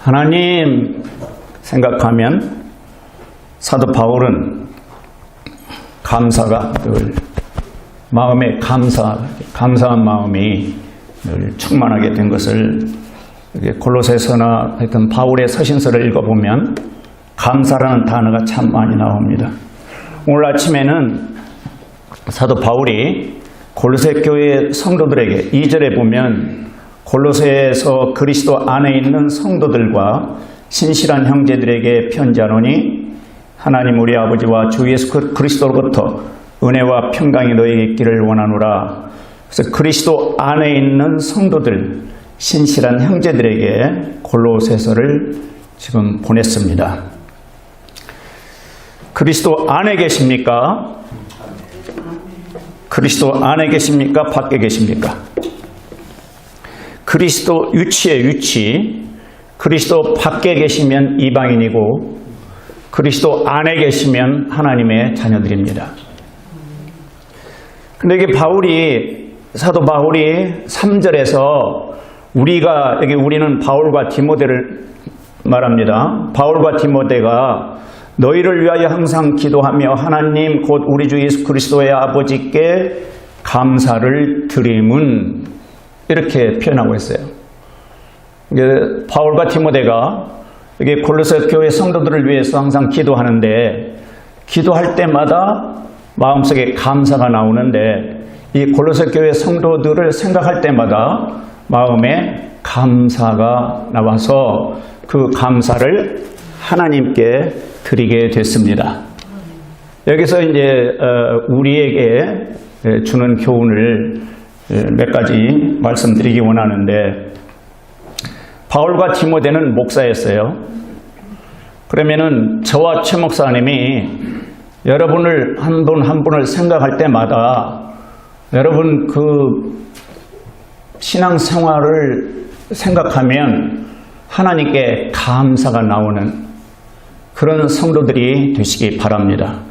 하나님 생각하면 사도 바울은 감사가 늘 마음에 감사한 마음이 늘 충만하게 된 것을 골로새서나 하여튼 바울의 서신서를 읽어보면 감사라는 단어가 참 많이 나옵니다. 오늘 아침에는 사도 바울이 골로새 교회 성도들에게 2절에 보면 골로새에서 그리스도 안에 있는 성도들과 신실한 형제들에게 편지하노니 하나님 우리 아버지와 주 예수 그리스도로부터 은혜와 평강이 너에게 있기를 원하노라. 그래서 그리스도 안에 있는 성도들, 신실한 형제들에게 골로새서를 지금 보냈습니다. 그리스도 안에 계십니까? 그리스도 안에 계십니까? 밖에 계십니까? 그리스도 유치의 유치, 그리스도 밖에 계시면 이방인이고 그리스도 안에 계시면 하나님의 자녀들입니다. 근데 이게 사도 바울이 3절에서 우리는 바울과 디모데를 말합니다. 바울과 디모데가 너희를 위하여 항상 기도하며 하나님 곧 우리 주 예수 그리스도의 아버지께 감사를 드림은 이렇게 표현하고 있어요. 바울과 디모데가 이게 골로새 교회 성도들을 위해서 항상 기도하는데 기도할 때마다 마음속에 감사가 나오는데 이 골로새 교회 성도들을 생각할 때마다 마음에 감사가 나와서 그 감사를 하나님께 드리게 됐습니다. 여기서 이제 우리에게 주는 교훈을 몇 가지 말씀드리기 원하는데 바울과 디모데는 목사였어요. 그러면은 저와 최 목사님이 여러분을 한 분 한 분을 생각할 때마다 여러분 그 신앙생활을 생각하면 하나님께 감사가 나오는 그런 성도들이 되시기 바랍니다.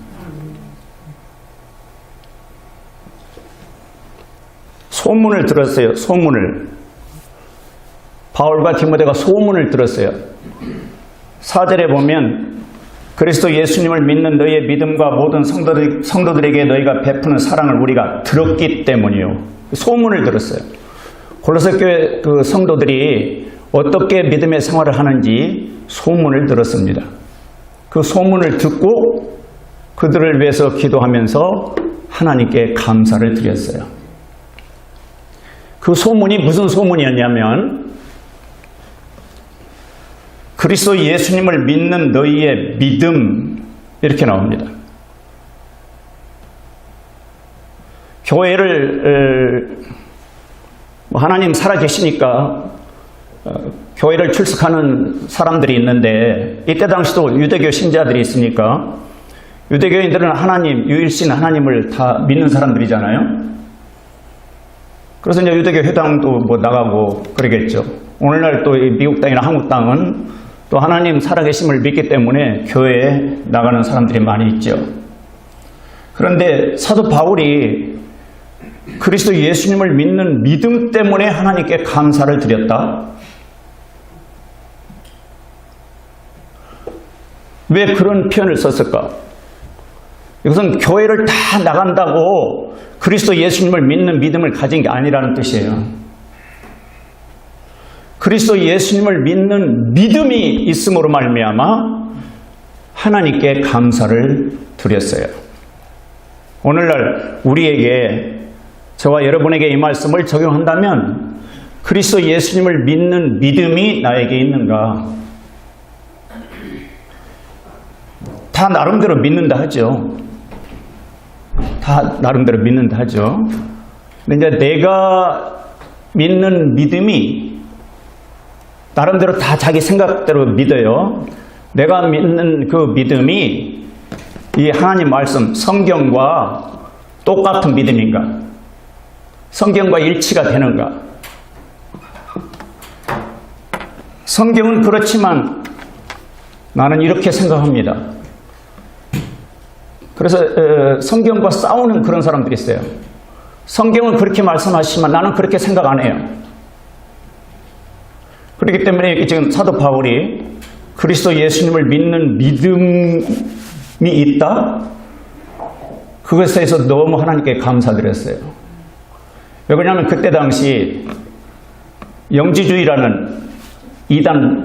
소문을 들었어요. 소문을. 바울과 디모데가 소문을 들었어요. 4절에 보면 그리스도 예수님을 믿는 너희의 믿음과 모든 성도들에게 너희가 베푸는 사랑을 우리가 들었기 때문이요. 소문을 들었어요. 골로새 교회 그 성도들이 어떻게 믿음의 생활을 하는지 소문을 들었습니다. 그 소문을 듣고 그들을 위해서 기도하면서 하나님께 감사를 드렸어요. 그 소문이 무슨 소문이었냐면 그리스도 예수님을 믿는 너희의 믿음 이렇게 나옵니다. 교회를 하나님 살아계시니까 교회를 출석하는 사람들이 있는데 이때 당시도 유대교 신자들이 있으니까 유대교인들은 하나님, 유일신 하나님을 다 믿는 사람들이잖아요. 그래서 이제 유대교 회당도 뭐 나가고 그러겠죠. 오늘날 또 미국 땅이나 한국 땅은 또 하나님 살아계심을 믿기 때문에 교회에 나가는 사람들이 많이 있죠. 그런데 사도 바울이 그리스도 예수님을 믿는 믿음 때문에 하나님께 감사를 드렸다. 왜 그런 표현을 썼을까? 이것은 교회를 다 나간다고 그리스도 예수님을 믿는 믿음을 가진 게 아니라는 뜻이에요. 그리스도 예수님을 믿는 믿음이 있음으로 말미암아 하나님께 감사를 드렸어요. 오늘날 우리에게 저와 여러분에게 이 말씀을 적용한다면 그리스도 예수님을 믿는 믿음이 나에게 있는가? 다 나름대로 믿는다 하죠. 다 나름대로 믿는다 하죠. 근데 이제 내가 믿는 믿음이 나름대로 다 자기 생각대로 믿어요. 내가 믿는 그 믿음이 이 하나님 말씀, 성경과 똑같은 믿음인가? 성경과 일치가 되는가? 성경은 그렇지만 나는 이렇게 생각합니다. 그래서 성경과 싸우는 그런 사람들이 있어요. 성경은 그렇게 말씀하시지만 나는 그렇게 생각 안 해요. 그렇기 때문에 이렇게 지금 사도 바울이 그리스도 예수님을 믿는 믿음이 있다? 그것에 대해서 너무 하나님께 감사드렸어요. 왜 그러냐면 그때 당시 영지주의라는 이단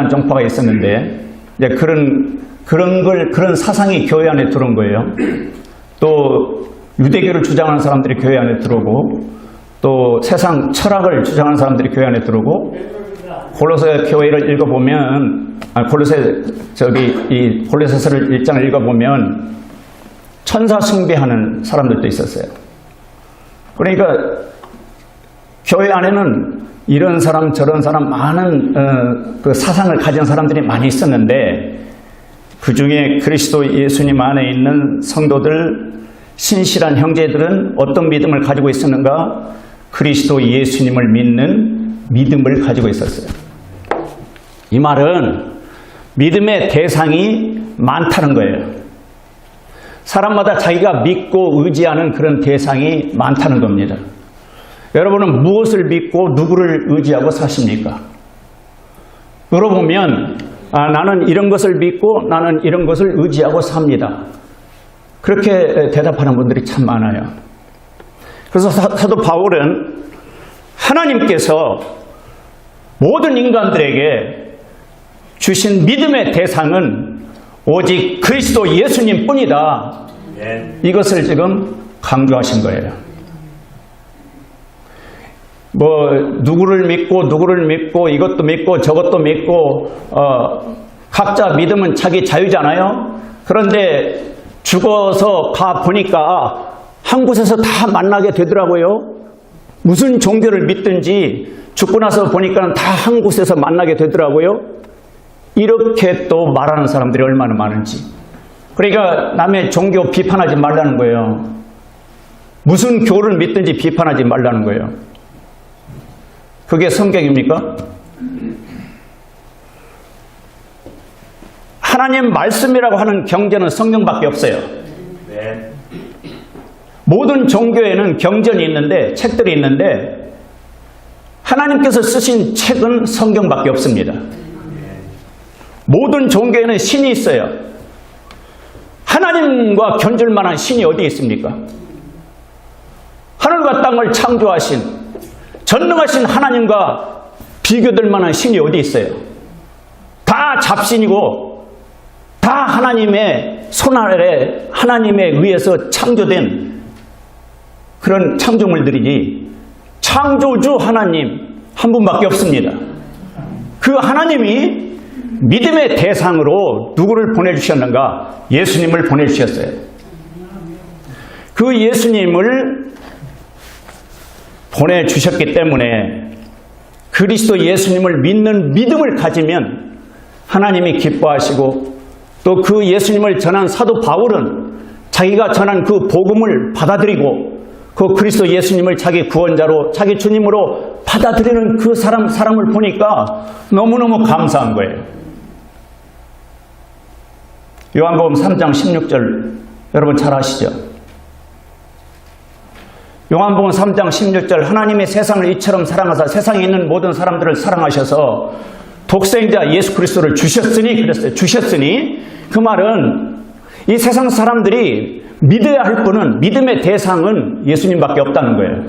정파가 있었는데 이제 그런 사상이 교회 안에 들어온 거예요. 또 유대교를 주장하는 사람들이 교회 안에 들어오고 또 세상 철학을 주장하는 사람들이 교회 안에 들어오고 골로새 교회를 읽어보면 골로새서를 1장을 읽어보면 천사 숭배하는 사람들도 있었어요. 그러니까 교회 안에는 이런 사람 저런 사람 많은 그 사상을 가진 사람들이 많이 있었는데 그 중에 그리스도 예수님 안에 있는 성도들 신실한 형제들은 어떤 믿음을 가지고 있었는가? 그리스도 예수님을 믿는 믿음을 가지고 있었어요. 이 말은 믿음의 대상이 많다는 거예요. 사람마다 자기가 믿고 의지하는 그런 대상이 많다는 겁니다. 여러분은 무엇을 믿고 누구를 의지하고 사십니까? 물어보면 나는 이런 것을 믿고 나는 이런 것을 의지하고 삽니다. 그렇게 대답하는 분들이 참 많아요. 그래서 사도 바울은 하나님께서 모든 인간들에게 주신 믿음의 대상은 오직 그리스도 예수님 뿐이다. 이것을 지금 강조하신 거예요. 누구를 믿고 이것도 믿고 저것도 믿고 각자 믿음은 자기 자유잖아요. 그런데 죽어서 가 보니까 한 곳에서 다 만나게 되더라고요. 무슨 종교를 믿든지 죽고 나서 보니까 다 한 곳에서 만나게 되더라고요. 이렇게 또 말하는 사람들이 얼마나 많은지. 그러니까 남의 종교 비판하지 말라는 거예요. 무슨 교를 믿든지 비판하지 말라는 거예요. 그게 성경입니까? 하나님 말씀이라고 하는 경전은 성경밖에 없어요. 네. 모든 종교에는 경전이 있는데 책들이 있는데 하나님께서 쓰신 책은 성경밖에 없습니다. 모든 종교에는 신이 있어요. 하나님과 견줄 만한 신이 어디 있습니까? 하늘과 땅을 창조하신 전능하신 하나님과 비교될 만한 신이 어디 있어요? 다 잡신이고 다 하나님의 손 아래 하나님에 의해서 창조된 그런 창조물들이지 창조주 하나님 한 분밖에 없습니다. 그 하나님이 믿음의 대상으로 누구를 보내주셨는가? 예수님을 보내주셨어요. 그 예수님을 보내주셨기 때문에 그리스도 예수님을 믿는 믿음을 가지면 하나님이 기뻐하시고 또 그 예수님을 전한 사도 바울은 자기가 전한 그 복음을 받아들이고 그 그리스도 예수님을 자기 구원자로 자기 주님으로 받아들이는 그 사람을 보니까 너무너무 감사한 거예요. 요한복음 3장 16절 여러분 잘 아시죠? 요한복음 3장 16절 하나님이 세상을 이처럼 사랑하사 세상에 있는 모든 사람들을 사랑하셔서 독생자 예수 그리스도를 주셨으니 그랬어요. 주셨으니 그 말은 이 세상 사람들이 믿어야 할 분은 믿음의 대상은 예수님밖에 없다는 거예요.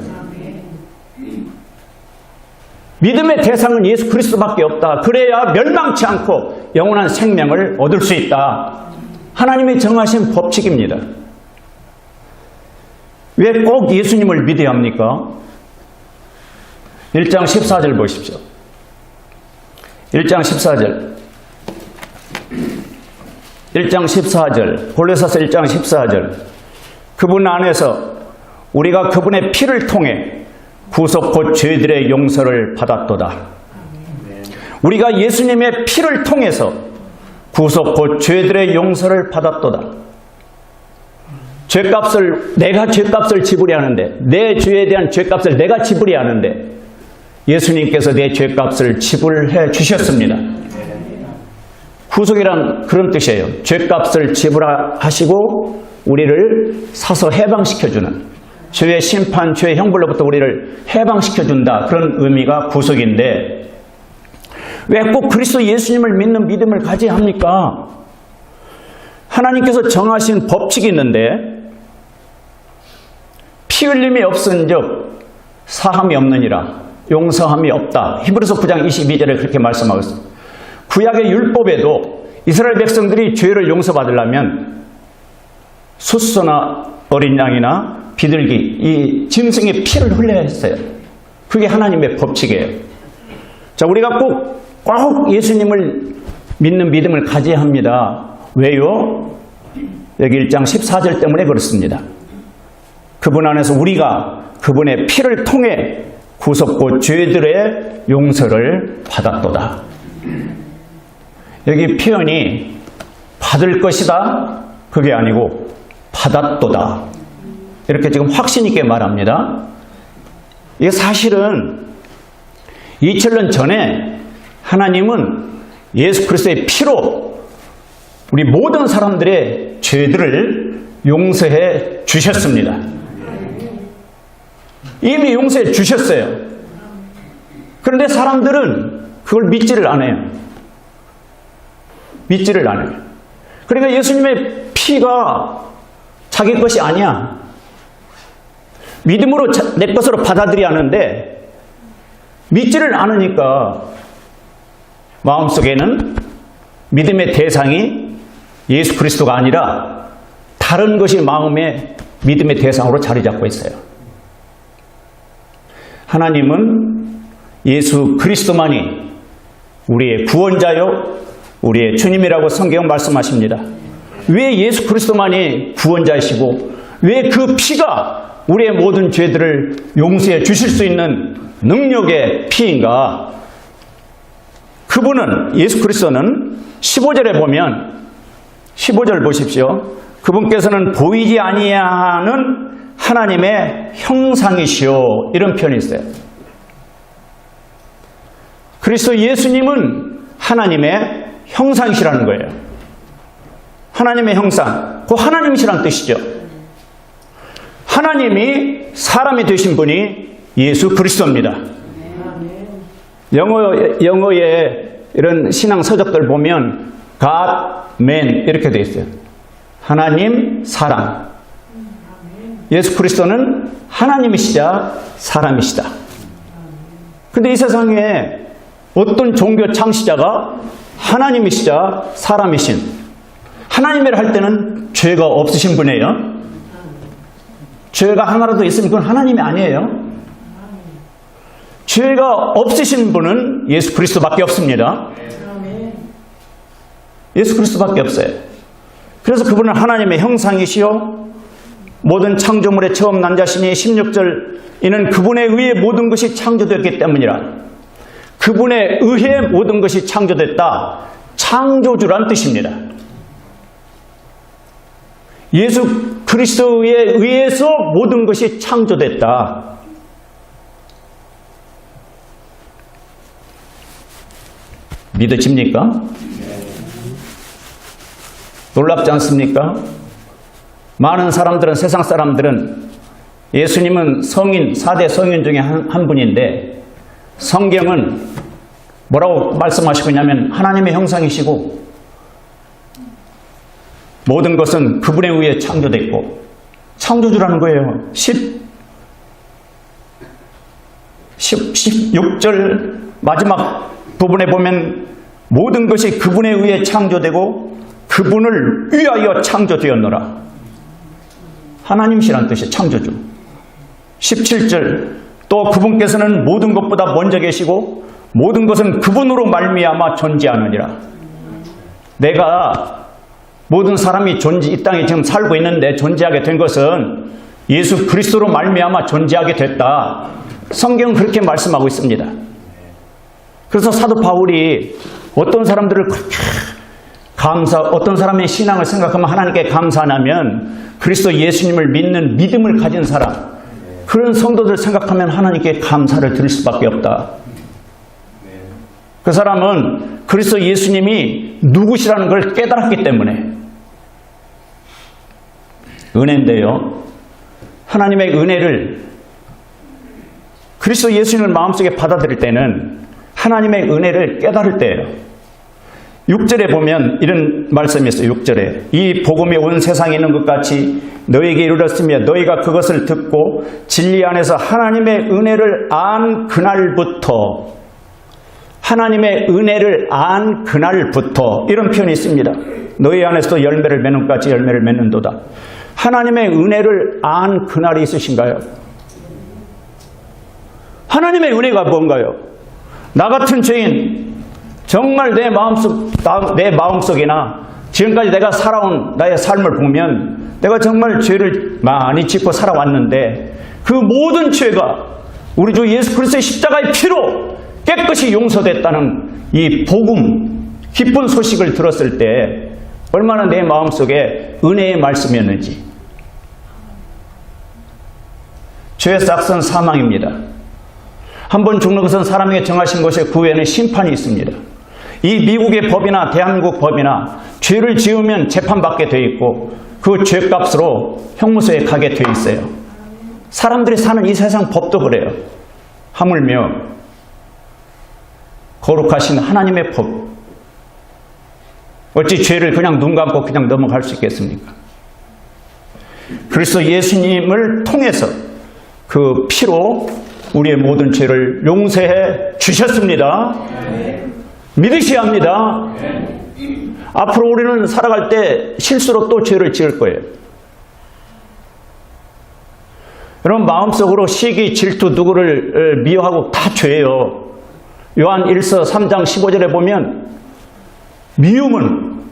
믿음의 대상은 예수 그리스도밖에 없다. 그래야 멸망치 않고 영원한 생명을 얻을 수 있다. 하나님이 정하신 법칙입니다. 왜 꼭 예수님을 믿어야 합니까? 1장 14절 보십시오. 1장 14절. 1장 14절. 골로새서 1장 14절. 그분 안에서 우리가 그분의 피를 통해 구속 곧 죄들의 용서를 받았도다. 우리가 예수님의 피를 통해서 구속 곧 죄들의 용서를 받았도다. 내가 죄값을 지불해야 하는데 내 죄에 대한 죄값을 내가 지불해야 하는데 예수님께서 내 죄값을 지불해 주셨습니다. 구속이란 그런 뜻이에요. 죄값을 지불하시고 우리를 사서 해방시켜주는 죄의 심판, 죄의 형벌로부터 우리를 해방시켜준다. 그런 의미가 구속인데 왜 꼭 그리스도 예수님을 믿는 믿음을 가져야 합니까? 하나님께서 정하신 법칙이 있는데 피 흘림이 없은즉 사함이 없느니라, 용서함이 없다. 히브리서 9장 22절에 그렇게 말씀하고 있습니다. 구약의 율법에도 이스라엘 백성들이 죄를 용서받으려면 숫소나 어린 양이나 비둘기, 이 짐승의 피를 흘려야 했어요. 그게 하나님의 법칙이에요. 자, 우리가 꼭 예수님을 믿는 믿음을 가져야 합니다. 왜요? 여기 1장 14절 때문에 그렇습니다. 그분 안에서 우리가 그분의 피를 통해 구속고 죄들의 용서를 받았도다. 여기 표현이 받을 것이다, 그게 아니고 받았도다. 이렇게 지금 확신 있게 말합니다. 이게 사실은 2000년 전에 하나님은 예수 그리스도의 피로 우리 모든 사람들의 죄들을 용서해 주셨습니다. 이미 용서해 주셨어요. 그런데 사람들은 그걸 믿지를 않아요. 믿지를 않아요. 그러니까 예수님의 피가 자기 것이 아니야. 믿음으로 내 것으로 받아들여야 하는데 믿지를 않으니까 마음속에는 믿음의 대상이 예수 그리스도가 아니라 다른 것이 마음의 믿음의 대상으로 자리 잡고 있어요. 하나님은 예수 그리스도만이 우리의 구원자요, 우리의 주님이라고 성경 말씀하십니다. 왜 예수 그리스도만이 구원자이시고 왜 그 피가 우리의 모든 죄들을 용서해 주실 수 있는 능력의 피인가? 그분은, 예수 그리스도는 15절에 보면 15절 보십시오. 그분께서는 보이지 아니하는 하나님의 형상이시오, 이런 표현이 있어요. 그리스도 예수님은 하나님의 형상이시라는 거예요. 하나님의 형상, 그 하나님이시라는 뜻이죠. 하나님이 사람이 되신 분이 예수 그리스도입니다. 영어의 이런 신앙 서적들 보면 God, Man 이렇게 되어 있어요. 하나님, 사람. 예수 그리스도는 하나님이시자 사람이시다. 근데 이 세상에 어떤 종교 창시자가 하나님이시자 사람이신, 하나님이라 할 때는 죄가 없으신 분이에요. 죄가 하나라도 있으면 그건 하나님이 아니에요. 죄가 없으신 분은 예수 그리스도밖에 없습니다. 예수 그리스도밖에 없어요. 그래서 그분은 하나님의 형상이시요 모든 창조물의 처음 난 자신이 16절 이는 그분에 의해 모든 것이 창조되었기 때문이라. 그분에 의해 모든 것이 창조됐다. 창조주란 뜻입니다. 예수 그리스도에 의해서 모든 것이 창조됐다. 믿어집니까? 놀랍지 않습니까? 많은 사람들은, 세상 사람들은 예수님은 성인, 4대 성인 중에 한 분인데 성경은 뭐라고 말씀하시고 있냐면 하나님의 형상이시고 모든 것은 그분에 의해 창조됐고 창조주라는 거예요. 16절 마지막 부분에 보면 모든 것이 그분에 의해 창조되고 그분을 위하여 창조되었노라. 하나님이시라는 뜻이 창조주. 17절 또 그분께서는 모든 것보다 먼저 계시고 모든 것은 그분으로 말미암아 존재하느니라. 내가 모든 사람이 이 땅에 지금 살고 있는데 존재하게 된 것은 예수 그리스도로 말미암아 존재하게 됐다. 성경은 그렇게 말씀하고 있습니다. 그래서 사도 바울이 어떤 사람들을 그렇게 어떤 사람의 신앙을 생각하면 하나님께 감사하냐면 그리스도 예수님을 믿는 믿음을 가진 사람, 그런 성도들 생각하면 하나님께 감사를 드릴 수밖에 없다. 그 사람은 그리스도 예수님이 누구시라는 걸 깨달았기 때문에. 은혜인데요, 하나님의 은혜를 그리스도 예수님을 마음속에 받아들일 때는 하나님의 은혜를 깨달을 때예요. 6절에 보면 이런 말씀이 있어요. 6절에 이 복음이 온 세상에 있는 것 같이 너에게 이르렀으며 너희가 그것을 듣고 진리 안에서 하나님의 은혜를 안 그날부터 하나님의 은혜를 안 그날부터 이런 표현이 있습니다. 너희 안에서도 열매를 맺는 것 같이 열매를 맺는도다. 하나님의 은혜를 안 그날이 있으신가요? 하나님의 은혜가 뭔가요? 나 같은 죄인 정말 내 마음속이나 지금까지 내가 살아온 나의 삶을 보면 내가 정말 죄를 많이 짓고 살아왔는데 그 모든 죄가 우리 주 예수 그리스도의 십자가의 피로 깨끗이 용서됐다는 이 복음, 기쁜 소식을 들었을 때 얼마나 내 마음속에 은혜의 말씀이었는지. 죄의 싹은 사망입니다. 한번 죽는 것은 사람에게 정하신 것에 그 후에는 심판이 있습니다. 이 미국의 법이나 대한민국 법이나 죄를 지으면 재판받게 돼 있고 그 죄값으로 형무소에 가게 돼 있어요. 사람들이 사는 이 세상 법도 그래요. 하물며 거룩하신 하나님의 법. 어찌 죄를 그냥 눈 감고 그냥 넘어갈 수 있겠습니까? 그리스도 예수님을 통해서 그 피로 우리의 모든 죄를 용서해 주셨습니다. 믿으셔야 합니다. 앞으로 우리는 살아갈 때 실수로 또 죄를 지을 거예요. 여러분 마음속으로 시기, 질투, 누구를 미워하고 다 죄예요. 요한 1서 3장 15절에 보면 미움은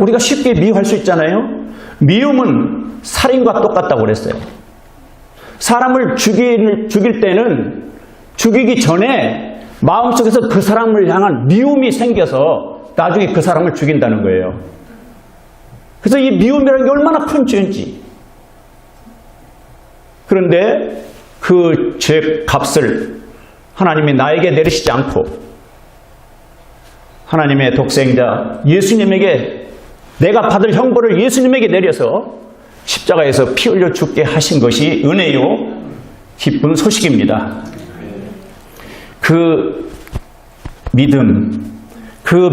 우리가 쉽게 미워할 수 있잖아요. 미움은 살인과 똑같다고 그랬어요. 사람을 죽일 때는 죽이기 전에 마음속에서 그 사람을 향한 미움이 생겨서 나중에 그 사람을 죽인다는 거예요. 그래서 이 미움이라는 게 얼마나 큰 죄인지. 그런데 그 죄 값을 하나님이 나에게 내리시지 않고 하나님의 독생자 예수님에게 내가 받을 형벌을 예수님에게 내려서 십자가에서 피 흘려 죽게 하신 것이 은혜요 기쁜 소식입니다. 그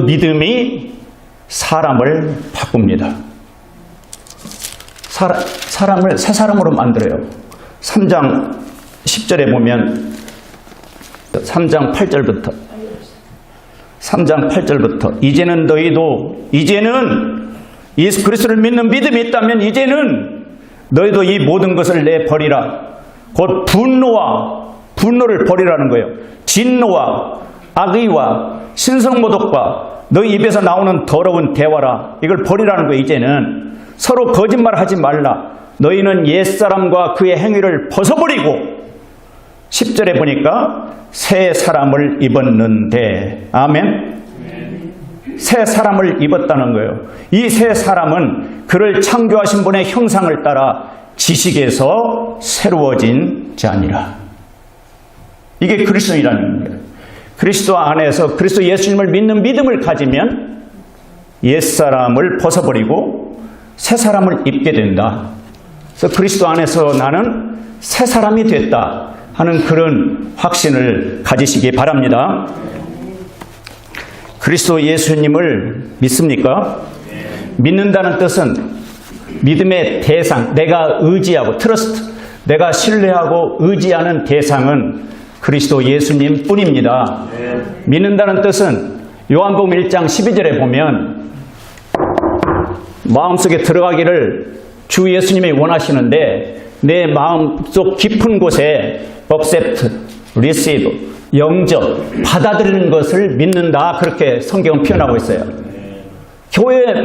믿음이 사람을 바꿉니다. 사람을 새 사람으로 만들어요. 3장 10절에 보면 3장 8절부터 이제는 예수 그리스도를 믿는 믿음이 있다면 이제는 너희도 이 모든 것을 내버리라. 곧 분노를 버리라는 거예요. 진노와 악의와 신성모독과 너희 입에서 나오는 더러운 대화라. 이걸 버리라는 거예요. 이제는 서로 거짓말하지 말라. 너희는 옛사람과 그의 행위를 벗어버리고 10절에 보니까 새 사람을 입었는데 아멘. 새 사람을 입었다는 거예요. 이 새 사람은 그를 창조하신 분의 형상을 따라 지식에서 새로워진 자니라. 이게 그리스도인이라는 거예요. 그리스도 안에서 그리스도 예수님을 믿는 믿음을 가지면 옛사람을 벗어버리고 새 사람을 입게 된다. 그래서 그리스도 안에서 나는 새 사람이 됐다 하는 그런 확신을 가지시기 바랍니다. 그리스도 예수님을 믿습니까? 믿는다는 뜻은 믿음의 대상, 내가 의지하고 트러스트, 내가 신뢰하고 의지하는 대상은 그리스도 예수님 뿐입니다. 믿는다는 뜻은 요한복음 1장 12절에 보면 마음속에 들어가기를 주 예수님이 원하시는데 내 마음속 깊은 곳에 accept, receive, 영접, 받아들이는 것을 믿는다. 그렇게 성경은 표현하고 있어요. 교회에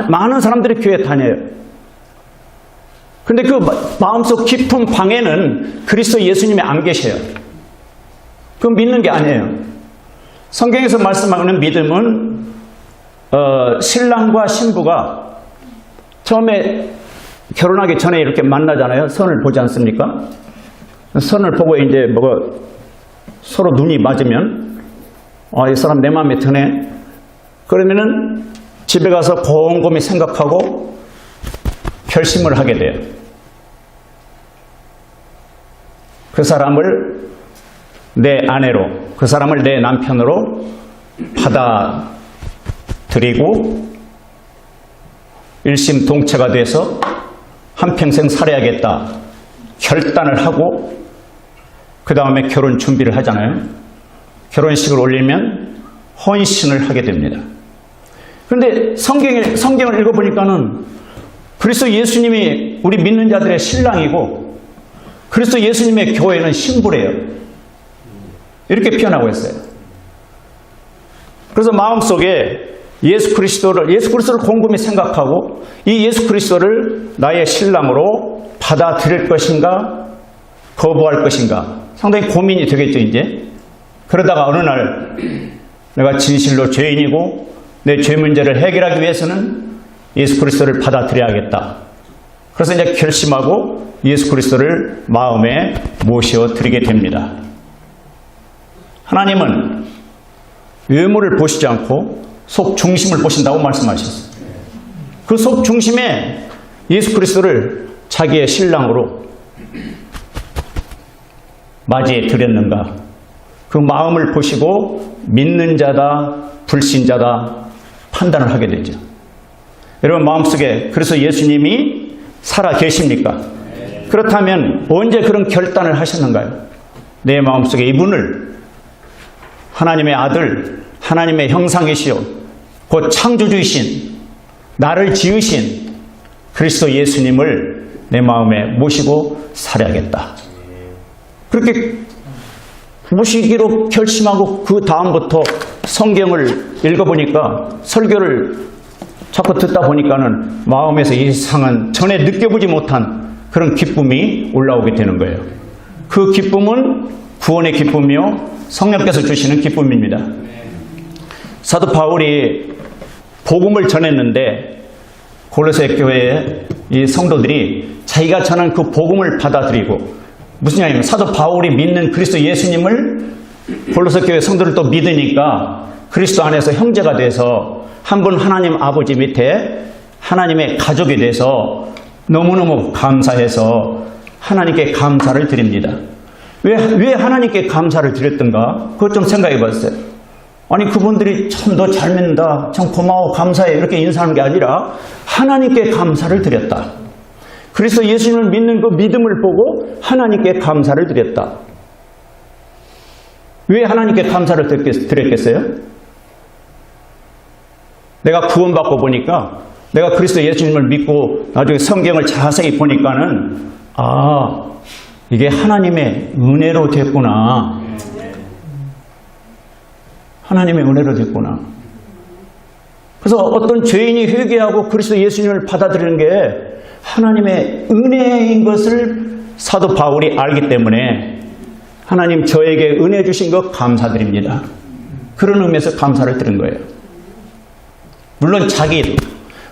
많은 사람들이 교회에 다녀요. 그런데 그 마음속 깊은 방에는 그리스도 예수님이 안 계셔요. 그건 믿는 게 아니에요. 성경에서 말씀하는 믿음은 신랑과 신부가 처음에 결혼하기 전에 이렇게 만나잖아요. 선을 보지 않습니까? 선을 보고 이제 서로 눈이 맞으면 이 사람 내 마음에 드네. 그러면은 집에 가서 곰곰이 생각하고 결심을 하게 돼요. 그 사람을 내 아내로, 그 사람을 내 남편으로 받아들이고 일심동체가 돼서 한평생 살아야겠다 결단을 하고 그 다음에 결혼 준비를 하잖아요. 결혼식을 올리면 헌신을 하게 됩니다. 그런데 성경을 읽어보니까는 그리스도 예수님이 우리 믿는 자들의 신랑이고 그리스도 예수님의 교회는 신부래요. 이렇게 표현하고 있어요. 그래서 마음속에 예수 그리스도를 곰곰이 생각하고 이 예수 그리스도를 나의 신랑으로 받아들일 것인가 거부할 것인가 상당히 고민이 되겠죠. 이제 그러다가 어느 날 내가 진실로 죄인이고 내 죄 문제를 해결하기 위해서는 예수 그리스도를 받아들여야겠다. 그래서 이제 결심하고 예수 그리스도를 마음에 모셔드리게 됩니다. 하나님은 외모를 보시지 않고 속 중심을 보신다고 말씀하셨어요. 그 속 중심에 예수 그리스도를 자기의 신랑으로 맞이해 드렸는가 그 마음을 보시고 믿는 자다 불신자다 판단을 하게 되죠. 여러분 마음속에 그래서 예수님이 살아 계십니까? 그렇다면 언제 그런 결단을 하셨는가요? 내 마음속에 이분을 하나님의 아들 하나님의 형상이시오 곧 창조주이신 나를 지으신 그리스도 예수님을 내 마음에 모시고 살아야겠다. 그렇게 모시기로 결심하고 그 다음부터 성경을 읽어보니까 설교를 자꾸 듣다 보니까는 마음에서 이상한 전에 느껴보지 못한 그런 기쁨이 올라오게 되는 거예요. 그 기쁨은 구원의 기쁨이요 성령께서 주시는 기쁨입니다. 사도 바울이 복음을 전했는데 골로새 교회의 이 성도들이 자기가 전한 그 복음을 받아들이고 무슨 얘기냐면 사도 바울이 믿는 그리스도 예수님을 골로새 교회 성도를 또 믿으니까 그리스도 안에서 형제가 돼서 한 분 하나님 아버지 밑에 하나님의 가족이 돼서 너무너무 감사해서 하나님께 감사를 드립니다. 왜 하나님께 감사를 드렸던가? 그것 좀 생각해 봤어요. 아니 그분들이 참 너 잘 믿는다 참 고마워 감사해 이렇게 인사하는 게 아니라 하나님께 감사를 드렸다. 그래서 예수님을 믿는 그 믿음을 보고 하나님께 감사를 드렸다. 왜 하나님께 감사를 드렸겠어요? 내가 구원받고 보니까 내가 그리스도 예수님을 믿고 나중에 성경을 자세히 보니까는 이게 하나님의 은혜로 됐구나. 하나님의 은혜로 됐구나. 그래서 어떤 죄인이 회개하고 그리스도 예수님을 받아들이는 게 하나님의 은혜인 것을 사도 바울이 알기 때문에 하나님 저에게 은혜 주신 것 감사드립니다. 그런 의미에서 감사를 드린 거예요. 물론 자기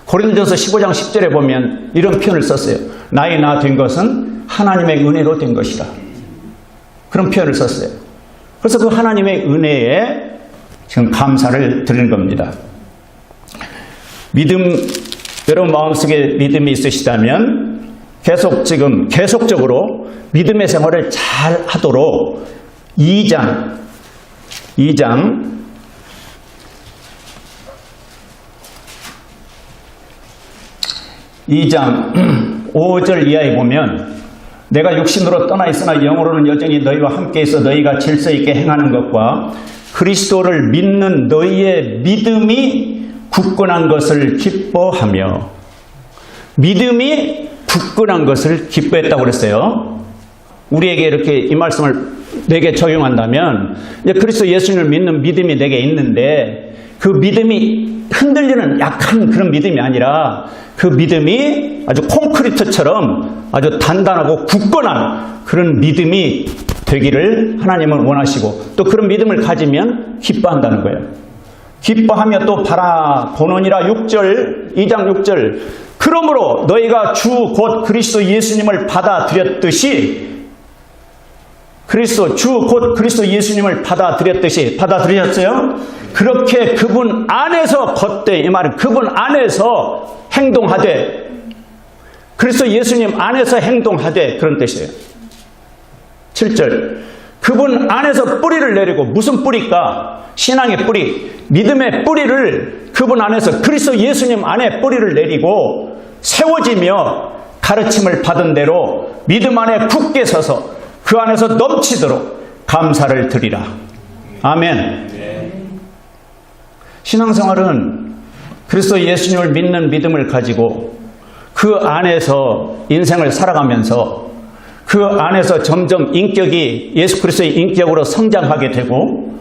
고린도전서 15장 10절에 보면 이런 표현을 썼어요. 나의 나 된 것은 하나님의 은혜로 된 것이다. 그런 표현을 썼어요. 그래서 그 하나님의 은혜에 지금 감사를 드리는 겁니다. 믿음, 여러분 마음속에 믿음이 있으시다면 계속적으로 믿음의 생활을 잘 하도록 2장 5절 이하에 보면 내가 육신으로 떠나 있으나 영으로는 여전히 너희와 함께 있어 너희가 질서 있게 행하는 것과 그리스도를 믿는 너희의 믿음이 굳건한 것을 기뻐하며 믿음이 굳건한 것을 기뻐했다고 그랬어요. 우리에게 이렇게 이 말씀을 내게 적용한다면 이제 그리스도 예수님을 믿는 믿음이 내게 있는데 그 믿음이 흔들리는 약한 그런 믿음이 아니라 그 믿음이 아주 콘크리트처럼 아주 단단하고 굳건한 그런 믿음이 되기를 하나님은 원하시고 또 그런 믿음을 가지면 기뻐한다는 거예요. 기뻐하며 또 바라보느니라 2장 6절 그러므로 너희가 주 곧 그리스도 예수님을 받아들였듯이 주 곧 그리스도 예수님을 받아들였어요? 그렇게 그분 안에서 걷되 이 말은 그분 안에서 행동하되 그리스도 예수님 안에서 행동하되 그런 뜻이에요. 7절. 그분 안에서 뿌리를 내리고, 무슨 뿌리일까? 신앙의 뿌리, 믿음의 뿌리를 그분 안에서, 그리스도 예수님 안에 뿌리를 내리고 세워지며 가르침을 받은 대로 믿음 안에 굳게 서서 그 안에서 넘치도록 감사를 드리라. 아멘. 신앙생활은 그리스도 예수님을 믿는 믿음을 가지고 그 안에서 인생을 살아가면서 그 안에서 점점 인격이 예수 그리스도의 인격으로 성장하게 되고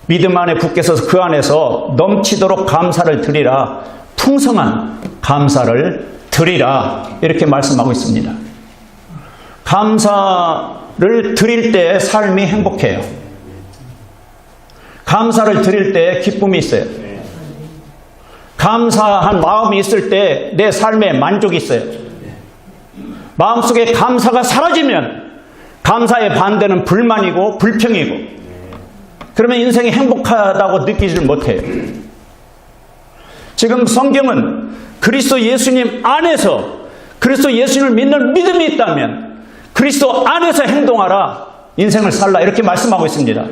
믿음 안에 굳게 서서 그 안에서 넘치도록 감사를 드리라. 풍성한 감사를 드리라. 이렇게 말씀하고 있습니다. 감사를 드릴 때 삶이 행복해요. 감사를 드릴 때 기쁨이 있어요. 감사한 마음이 있을 때 내 삶에 만족이 있어요. 마음속에 감사가 사라지면 감사의 반대는 불만이고 불평이고, 그러면 인생이 행복하다고 느끼지를 못해요. 지금 성경은 그리스도 예수님 안에서 그리스도 예수님을 믿는 믿음이 있다면 그리스도 안에서 행동하라, 인생을 살라, 이렇게 말씀하고 있습니다.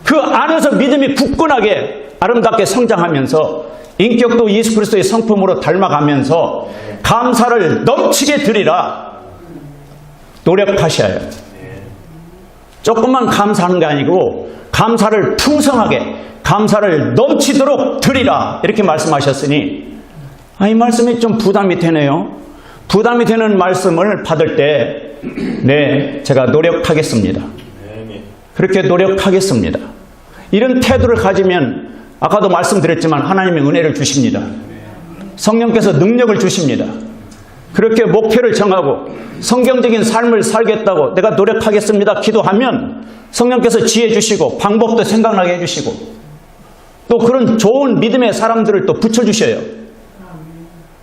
그 안에서 믿음이 굳건하게 아름답게 성장하면서 인격도 예수 그리스도의 성품으로 닮아가면서 감사를 넘치게 드리라. 노력하셔야 해요. 조금만 감사하는 게 아니고 감사를 풍성하게, 감사를 넘치도록 드리라, 이렇게 말씀하셨으니 이 말씀이 좀 부담이 되네요. 부담이 되는 말씀을 받을 때 네, 제가 노력하겠습니다. 그렇게 노력하겠습니다. 이런 태도를 가지면 아까도 말씀드렸지만 하나님의 은혜를 주십니다. 성령께서 능력을 주십니다. 그렇게 목표를 정하고 성경적인 삶을 살겠다고 내가 노력하겠습니다 기도하면 성령께서 지혜 주시고 방법도 생각나게 해주시고 또 그런 좋은 믿음의 사람들을 또 붙여주셔요.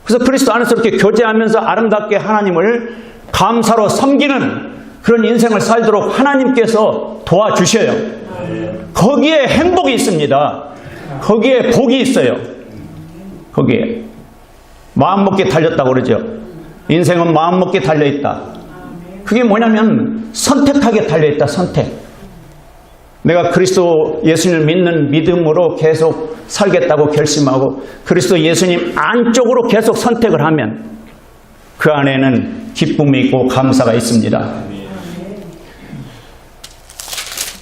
그래서 그리스도 안에서 이렇게 교제하면서 아름답게 하나님을 감사로 섬기는 그런 인생을 살도록 하나님께서 도와주셔요. 거기에 행복이 있습니다. 거기에 복이 있어요. 거기에 마음먹기에 달렸다고 그러죠. 인생은 마음먹기에 달려있다. 그게 뭐냐면 선택하게 달려있다. 선택. 내가 그리스도 예수님을 믿는 믿음으로 계속 살겠다고 결심하고 그리스도 예수님 안쪽으로 계속 선택을 하면 그 안에는 기쁨이 있고 감사가 있습니다.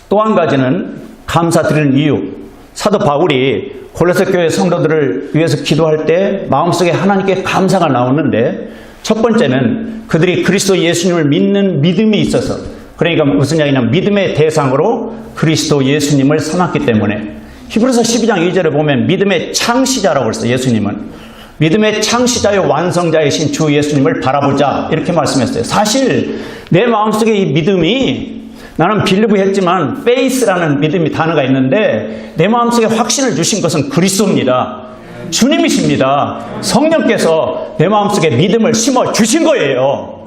또 한 가지는 감사드리는 이유. 사도 바울이 골로새 교회 성도들을 위해서 기도할 때 마음속에 하나님께 감사가 나오는데 첫 번째는 그들이 그리스도 예수님을 믿는 믿음이 있어서, 그러니까 무슨 이야기냐면 믿음의 대상으로 그리스도 예수님을 삼았기 때문에 히브리서 12장 2절에 보면 믿음의 창시자라고 했어요. 예수님은 믿음의 창시자요 완성자이신 주 예수님을 바라보자, 이렇게 말씀했어요. 사실 내 마음속에 이 믿음이, 나는 빌리브 했지만 faith라는 믿음이 단어가 있는데 내 마음속에 확신을 주신 것은 그리스도입니다. 주님이십니다. 성령께서 내 마음속에 믿음을 심어 주신 거예요.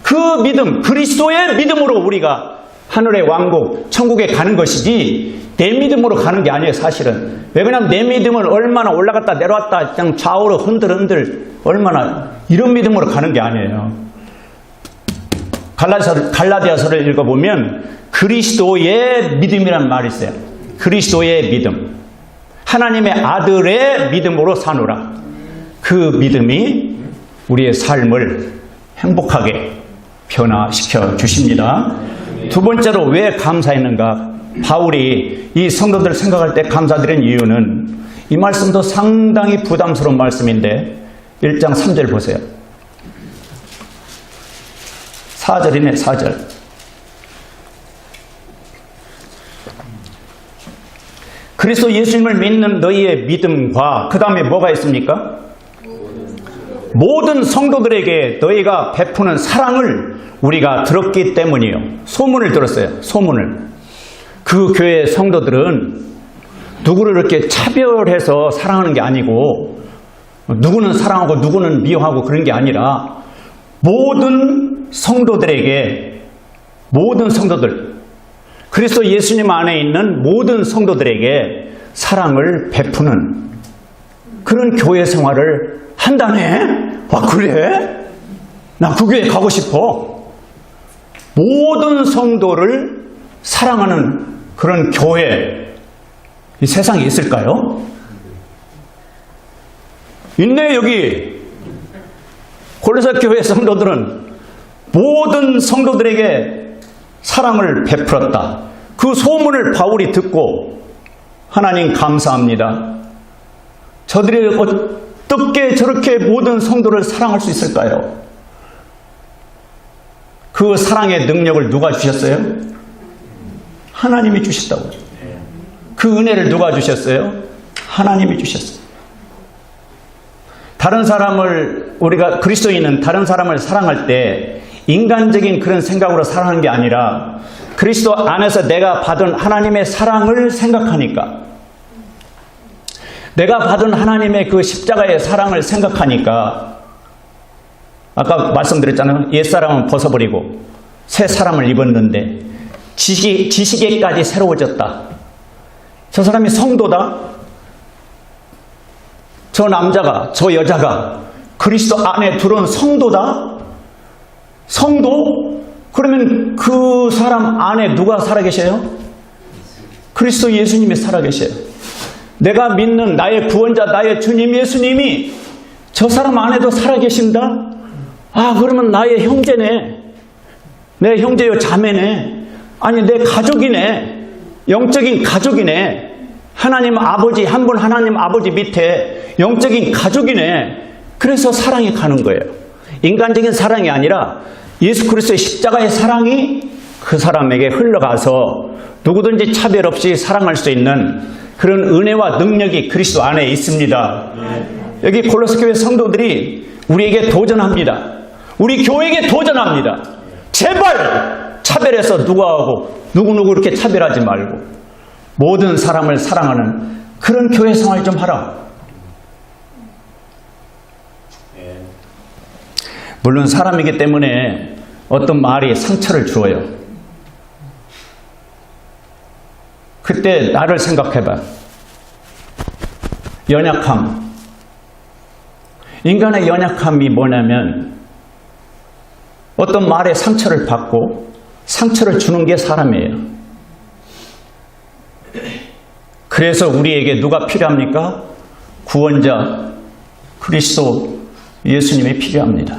그 믿음, 그리스도의 믿음으로 우리가 하늘의 왕국, 천국에 가는 것이지 내 믿음으로 가는 게 아니에요. 사실은. 왜 그러냐면 내 믿음은 얼마나 올라갔다 내려왔다 그냥 좌우로 흔들흔들 얼마나 이런 믿음으로 가는 게 아니에요. 갈라디아서를 읽어보면 그리스도의 믿음이란 말이 있어요. 그리스도의 믿음. 하나님의 아들의 믿음으로 사노라. 그 믿음이 우리의 삶을 행복하게 변화시켜 주십니다. 두 번째로 왜 감사했는가? 바울이 이 성도들을 생각할 때 감사드린 이유는, 이 말씀도 상당히 부담스러운 말씀인데 1장 3절 보세요. 4절이네, 4절. 그리스도 예수님을 믿는 너희의 믿음과 그 다음에 뭐가 있습니까? 모든 성도들에게 너희가 베푸는 사랑을 우리가 들었기 때문이요. 소문을 들었어요. 소문을. 그 교회 성도들은 누구를 이렇게 차별해서 사랑하는 게 아니고, 누구는 사랑하고 누구는 미워하고 그런 게 아니라 모든 성도들에게, 모든 성도들, 그리스도 예수님 안에 있는 모든 성도들에게 사랑을 베푸는 그런 교회 생활을 한다네? 아, 그래? 나 그 교회 가고 싶어. 모든 성도를 사랑하는 그런 교회, 이 세상에 있을까요? 있네. 여기 골로새 교회 성도들은 모든 성도들에게 사랑을 베풀었다. 그 소문을 바울이 듣고 하나님 감사합니다. 저들이 어떻게 저렇게 모든 성도를 사랑할 수 있을까요? 그 사랑의 능력을 누가 주셨어요? 하나님이 주셨다고요. 그 은혜를 누가 주셨어요? 하나님이 주셨어요. 다른 사람을, 우리가 그리스도인은 다른 사람을 사랑할 때 인간적인 그런 생각으로 사랑하는 게 아니라 그리스도 안에서 내가 받은 하나님의 사랑을 생각하니까, 내가 받은 하나님의 그 십자가의 사랑을 생각하니까, 아까 말씀드렸잖아요. 옛사람은 벗어버리고 새 사람을 입었는데 지식에까지 새로워졌다. 저 사람이 성도다. 저 남자가, 저 여자가 그리스도 안에 들어온 성도다. 성도? 그러면 그 사람 안에 누가 살아계셔요? 그리스도 예수님이 살아계셔요. 내가 믿는 나의 구원자, 나의 주님 예수님이 저 사람 안에도 살아계신다? 아, 그러면 나의 형제네. 내 형제요 자매네. 아니, 내 가족이네. 영적인 가족이네. 하나님 아버지, 한 분 하나님 아버지 밑에 영적인 가족이네. 그래서 사랑이 가는 거예요. 인간적인 사랑이 아니라 예수 그리스도의 십자가의 사랑이 그 사람에게 흘러가서 누구든지 차별 없이 사랑할 수 있는 그런 은혜와 능력이 그리스도 안에 있습니다. 여기 골로새 교회 성도들이 우리에게 도전합니다. 우리 교회에게 도전합니다. 제발 차별해서 누구하고 누구누구 이렇게 차별하지 말고 모든 사람을 사랑하는 그런 교회 생활 좀 하라. 물론 사람이기 때문에 어떤 말이 상처를 주어요. 그때 나를 생각해봐. 연약함. 인간의 연약함이 뭐냐면 어떤 말에 상처를 받고 상처를 주는 게 사람이에요. 그래서 우리에게 누가 필요합니까? 구원자 그리스도 예수님이 필요합니다.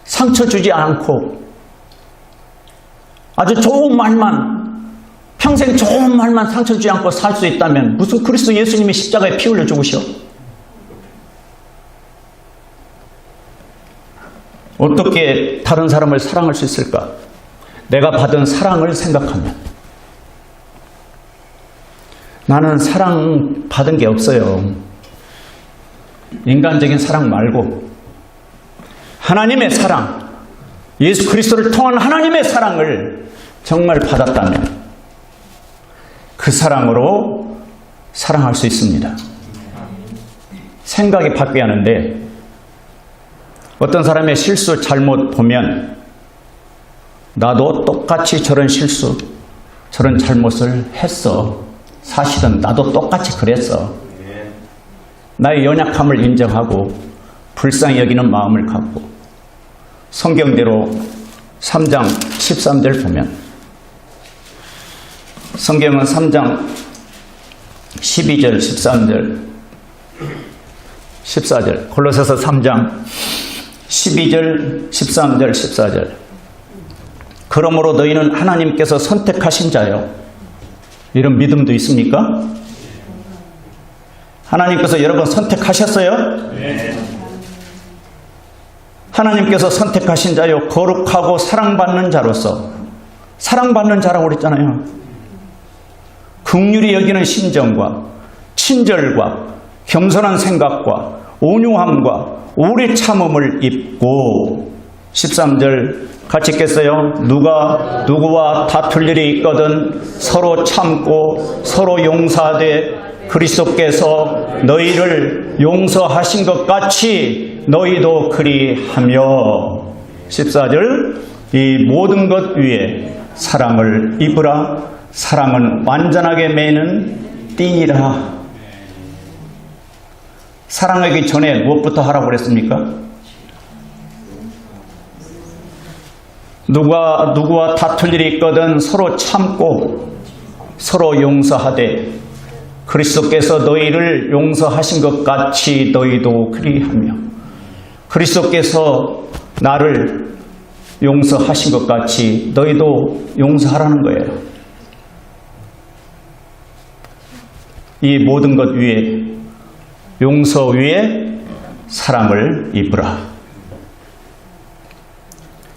상처 주지 않고 아주 좋은 말만, 평생 좋은 말만 상처 주지 않고 살 수 있다면 무슨 그리스도 예수님이 십자가에 피 흘려 죽으셔? 어떻게 다른 사람을 사랑할 수 있을까? 내가 받은 사랑을 생각하면. 나는 사랑 받은 게 없어요. 인간적인 사랑 말고 하나님의 사랑, 예수 그리스도를 통한 하나님의 사랑을 정말 받았다면 그 사랑으로 사랑할 수 있습니다. 생각이 바뀌어야 하는데 어떤 사람의 실수 잘못 보면 나도 똑같이 저런 실수, 저런 잘못을 했어. 사실은 나도 똑같이 그랬어. 나의 연약함을 인정하고 불쌍히 여기는 마음을 갖고 성경대로 3장 13절 보면, 성경은 3장 12절 13절 14절, 골로새서 3장 12절 13절 14절. 그러므로 너희는 하나님께서 선택하신 자요. 이런 믿음도 있습니까? 하나님께서 여러분 선택하셨어요? 네. 하나님께서 선택하신 자요, 거룩하고 사랑받는 자로서, 사랑받는 자라고 그랬잖아요. 긍휼히 여기는 심정과 친절과 겸손한 생각과 온유함과 오래 참음을 입고, 13절 같이 읽겠어요? 누가 누구와 다툴 일이 있거든 서로 참고 서로 용서하되 그리스도께서 너희를 용서하신 것 같이 너희도 그리하며. 14절 이 모든 것 위에 사랑을 입으라. 사랑은 완전하게 매는 띠니라. 사랑하기 전에 무엇부터 하라고 그랬습니까? 누구와 다툴 일이 있거든 서로 참고 서로 용서하되 그리스도께서 너희를 용서하신 것 같이 너희도 그리하며, 그리스도께서 나를 용서하신 것 같이 너희도 용서하라는 거예요. 이 모든 것 위에, 용서 위에 사랑을 입으라.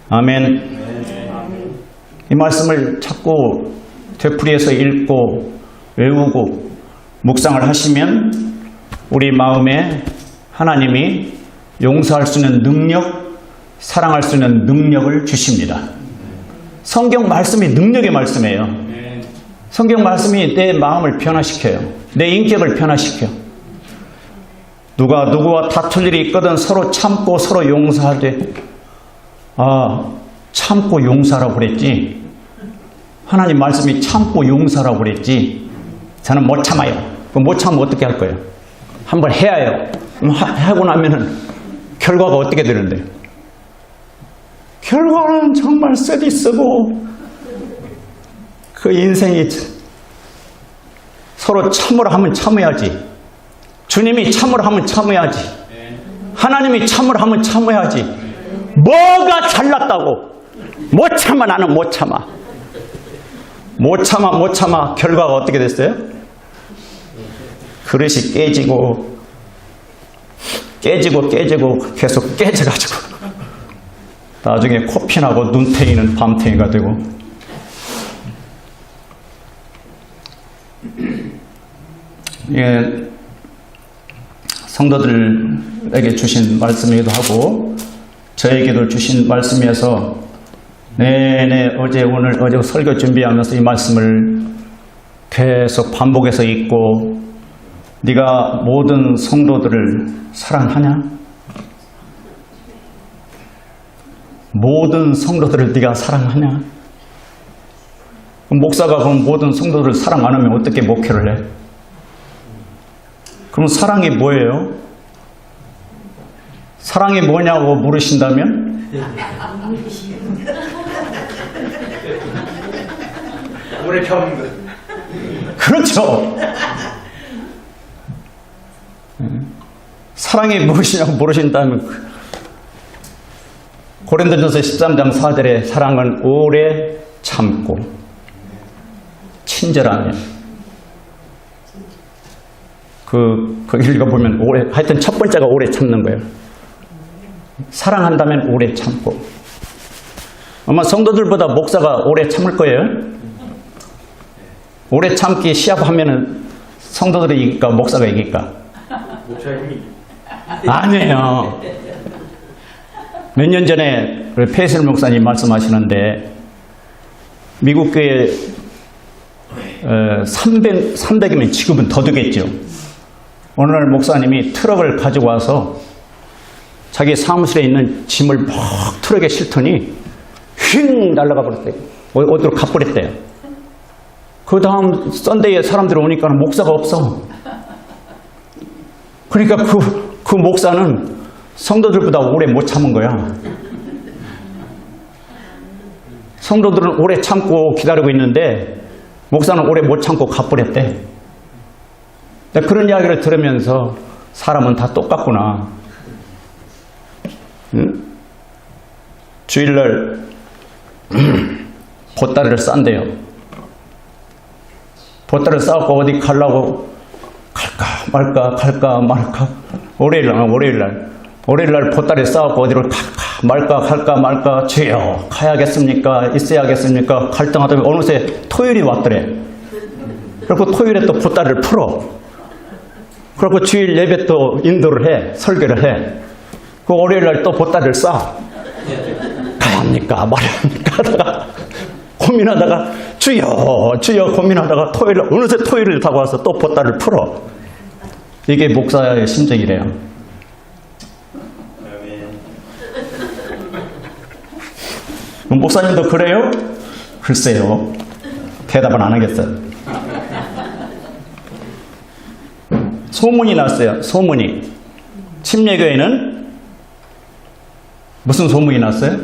아멘. 이 말씀을 자꾸 되풀이해서 읽고 외우고 묵상을 하시면 우리 마음에 하나님이 용서할 수 있는 능력, 사랑할 수 있는 능력을 주십니다. 성경 말씀이 능력의 말씀이에요. 성경 말씀이 내 마음을 변화시켜요. 내 인격을 변화시켜요. 누구와 다툴 일이 있거든 서로 참고 서로 용서하되, 참고 용서하라고 그랬지. 하나님 말씀이 참고 용서하라고 그랬지. 저는 못 참아요. 그럼 못 참으면 어떻게 할 거예요? 한번 해야 해요. 하고 나면은 결과가 어떻게 되는데? 결과는 정말 쓰디쓰고 그 인생이 서로 참으라 하면 참아야지. 주님이 참으라 하면 참아야지. 하나님이 참으라 하면 참아야지. 뭐가 잘났다고? 못 참아. 나는 못 참아. 못 참아. 결과가 어떻게 됐어요? 그릇이 깨지고 계속 깨져가지고 나중에 코피나고 눈탱이는 밤탱이가 되고. 예, 성도들에게 주신 말씀이기도 하고 저에게도 주신 말씀이어서 내내 어제 설교 준비하면서 이 말씀을 계속 반복해서 읽고, 네가 모든 성도들을 사랑하냐? 모든 성도들을 네가 사랑하냐? 그럼 목사가 그럼 모든 성도들을 사랑 안 하면 어떻게 목회를 해? 그럼 사랑이 뭐예요? 사랑이 뭐냐고 물으신다면? 오래 겪는 것. 그렇죠. 사랑이 무엇이냐고 물으신다면 고린도전서 13장 4절에 사랑은 오래 참고 친절하며, 그 읽어보면 하여튼 첫 번째가 오래 참는 거예요. 사랑한다면 오래 참고. 아마 성도들보다 목사가 오래 참을 거예요. 오래 참기 시합하면은 성도들이 이길까 목사가 이길까? 목사의 힘이. 아니에요. 몇 년 전에 우리 페이슬 목사님 말씀하시는데 미국 교회 300이면 지금은 더 되겠죠. 어느 날 목사님이 트럭을 가지고 와서 자기 사무실에 있는 짐을 막 트럭에 실더니 휙 날아가 버렸대요. 어디로 가버렸대요. 그 다음 썬데이에 사람들이 오니까 목사가 없어. 그러니까 그 목사는 성도들보다 오래 못 참은 거야. 성도들은 오래 참고 기다리고 있는데 목사는 오래 못 참고 가버렸대. 그런 이야기를 들으면서 사람은 다 똑같구나. 응? 주일날 보따리를 싼대요. 보따리를 싸갖고 어디 가려고 갈까 말까. 월요일날 보따리 싸갖고 어디로 갈까 말까. 주여 가야겠습니까? 있어야겠습니까? 갈등하다 보면 어느새 토요일이 왔더래. 그리고 토요일에 또 보따리를 풀어. 그리고 주일 예배 또 인도를 해. 설교를 해. 그 월요일날 또 보따리를 싸. 가야 합니까? 말아야 합니까? 하다가 고민하다가 주여 고민하다가 어느새 토요일을 타고 와서 또 보따리를 풀어. 이게 목사의 심정이래요. 목사님도 그래요? 글쎄요. 대답은 안 하겠어요. 소문이 났어요. 침례교회는 무슨 소문이 났어요?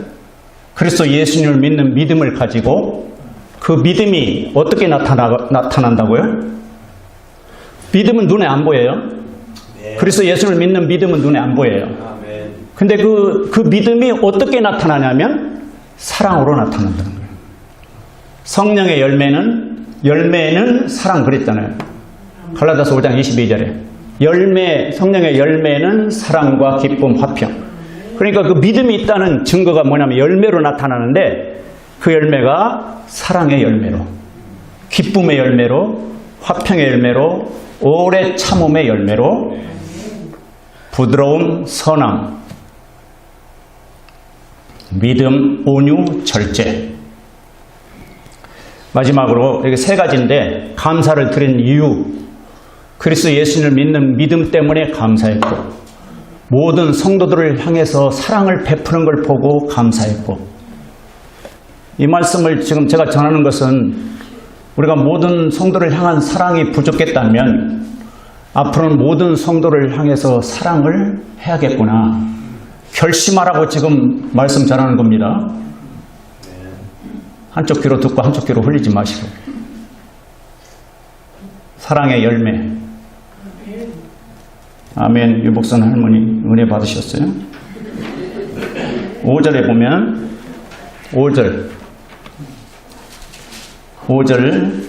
그리스도 예수님을 믿는 믿음을 가지고 그 믿음이 어떻게 나타난다고요? 믿음은 눈에 안 보여요. 그리스도 예수님을 믿는 믿음은 눈에 안 보여요. 근데 그 믿음이 어떻게 나타나냐면 사랑으로 나타난다는 거예요. 성령의 열매는 사랑 그랬잖아요. 갈라디아서 5장 22절에 성령의 열매는 사랑과 기쁨, 화평. 그러니까 그 믿음이 있다는 증거가 뭐냐면 열매로 나타나는데 그 열매가 사랑의 열매로, 기쁨의 열매로, 화평의 열매로, 오래 참음의 열매로, 부드러움, 선함, 믿음, 온유, 절제. 마지막으로 이게 세 가지인데 감사를 드린 이유, 그리스도 예수님을 믿는 믿음 때문에 감사했고, 모든 성도들을 향해서 사랑을 베푸는 걸 보고 감사했고, 이 말씀을 지금 제가 전하는 것은 우리가 모든 성도를 향한 사랑이 부족했다면 앞으로는 모든 성도를 향해서 사랑을 해야겠구나 결심하라고 지금 말씀 전하는 겁니다. 한쪽 귀로 듣고 한쪽 귀로 흘리지 마시고. 사랑의 열매. 아멘. 유복선 할머니 은혜 받으셨어요? 5절에 보면 5절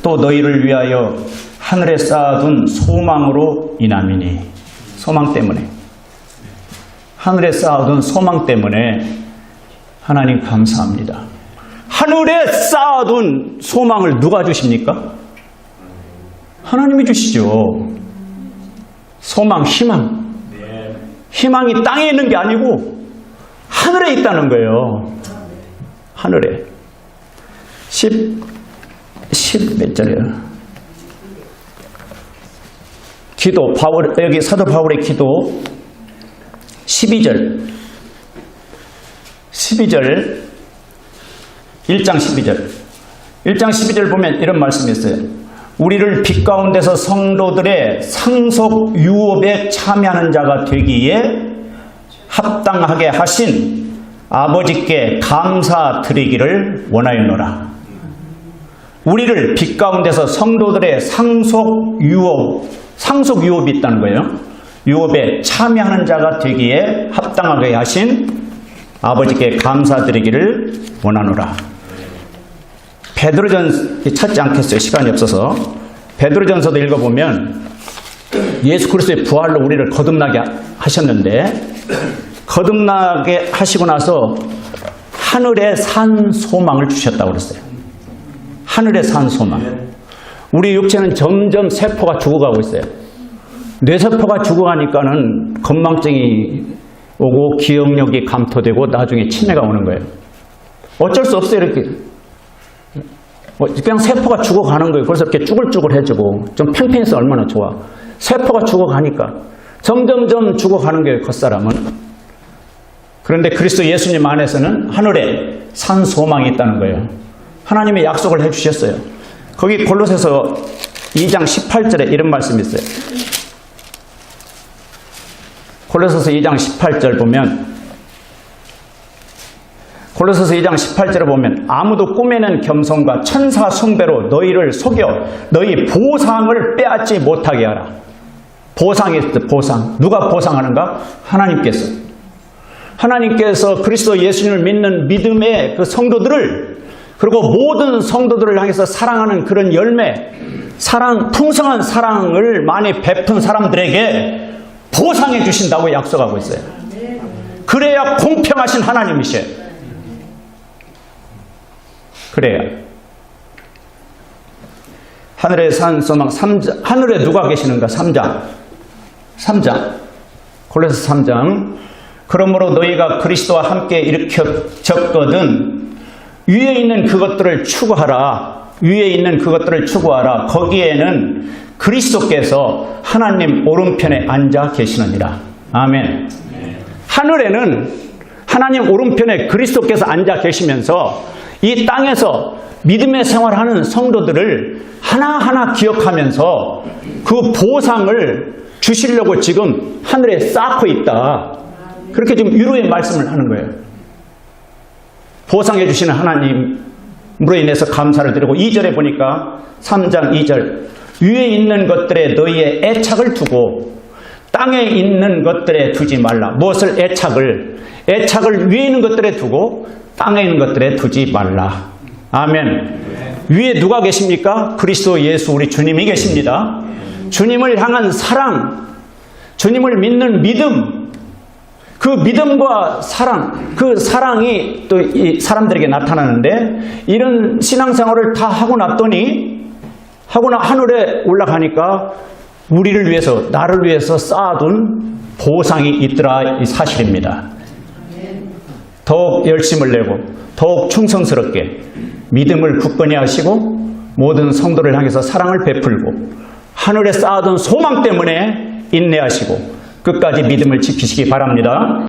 또 너희를 위하여 하늘에 쌓아둔 소망으로 인함이니. 소망 때문에, 하늘에 쌓아둔 소망 때문에 하나님 감사합니다. 하늘에 쌓아둔 소망을 누가 주십니까? 하나님이 주시죠. 소망, 희망이 땅에 있는 게 아니고 하늘에 있다는 거예요. 하늘에. 10 몇 절이에요? 기도, 여기 사도 바울의 기도 12절 1장 12절 보면 이런 말씀이 있어요. 우리를 빛 가운데서 성도들의 상속 유업에 참여하는 자가 되기에 합당하게 하신 아버지께 감사드리기를 원하였노라. 우리를 빛 가운데서 성도들의 상속 유업이 있다는 거예요. 유업에 참여하는 자가 되기에 합당하게 하신 아버지께 감사드리기를 원하노라. 베드로전 찾지 않겠어요. 시간이 없어서. 베드로전서도 읽어보면 예수 그리스도의 부활로 우리를 거듭나게 하셨는데, 거듭나게 하시고 나서 하늘에 산 소망을 주셨다고 그랬어요. 하늘에 산 소망. 우리 육체는 점점 세포가 죽어가고 있어요. 뇌세포가 죽어가니까는 건망증이 오고 기억력이 감토되고 나중에 치매가 오는 거예요. 어쩔 수 없어요. 이렇게 그냥 세포가 죽어가는 거예요. 그래서 이렇게 쭈글쭈글해지고 좀 팽팽해서 얼마나 좋아. 세포가 죽어가니까 점점점 죽어가는 거예요. 겉사람은. 그런데 그리스도 예수님 안에서는 하늘에 산 소망이 있다는 거예요. 하나님의 약속을 해주셨어요. 거기 골로새서 2장 18절에 이런 말씀이 있어요. 골로새서 2장 18절 보면, 골로새서 2장 18절에 보면 아무도 꿈에는 겸손과 천사 숭배로 너희를 속여 너희 보상을 빼앗지 못하게 하라. 보상이 있어. 보상. 누가 보상하는가? 하나님께서 그리스도 예수님을 믿는 믿음의 그 성도들을, 그리고 모든 성도들을 향해서 사랑하는 그런 열매, 풍성한 사랑을 많이 베푼 사람들에게 보상해 주신다고 약속하고 있어요. 그래야 공평하신 하나님이셔요. 그래야. 하늘에 산 소망 3장, 하늘에 누가 계시는가? 3장. 골로새 3장. 그러므로 너희가 그리스도와 함께 일으켜졌거든 위에 있는 그것들을 추구하라. 거기에는 그리스도께서 하나님 오른편에 앉아 계시느니라. 아멘. 하늘에는 하나님 오른편에 그리스도께서 앉아 계시면서 이 땅에서 믿음의 생활하는 성도들을 하나하나 기억하면서 그 보상을 주시려고 지금 하늘에 쌓고 있다. 그렇게 지금 위로의 말씀을 하는 거예요. 보상해 주시는 하나님으로 인해서 감사를 드리고 2절에 보니까 3장 2절 위에 있는 것들에 너희의 애착을 두고 땅에 있는 것들에 두지 말라. 무엇을 애착을 위에 있는 것들에 두고 땅에 있는 것들에 두지 말라. 아멘. 위에 누가 계십니까? 그리스도 예수 우리 주님이 계십니다. 주님을 향한 사랑, 주님을 믿는 믿음, 그 믿음과 사랑, 그 사랑이 또 이 사람들에게 나타나는데 이런 신앙생활을 다 하고 났더니 하늘에 올라가니까 우리를 위해서, 나를 위해서 쌓아둔 보상이 있더라 이 사실입니다. 더욱 열심을 내고 더욱 충성스럽게 믿음을 굳건히 하시고 모든 성도를 향해서 사랑을 베풀고 하늘에 쌓아둔 소망 때문에 인내하시고 끝까지 믿음을 지키시기 바랍니다.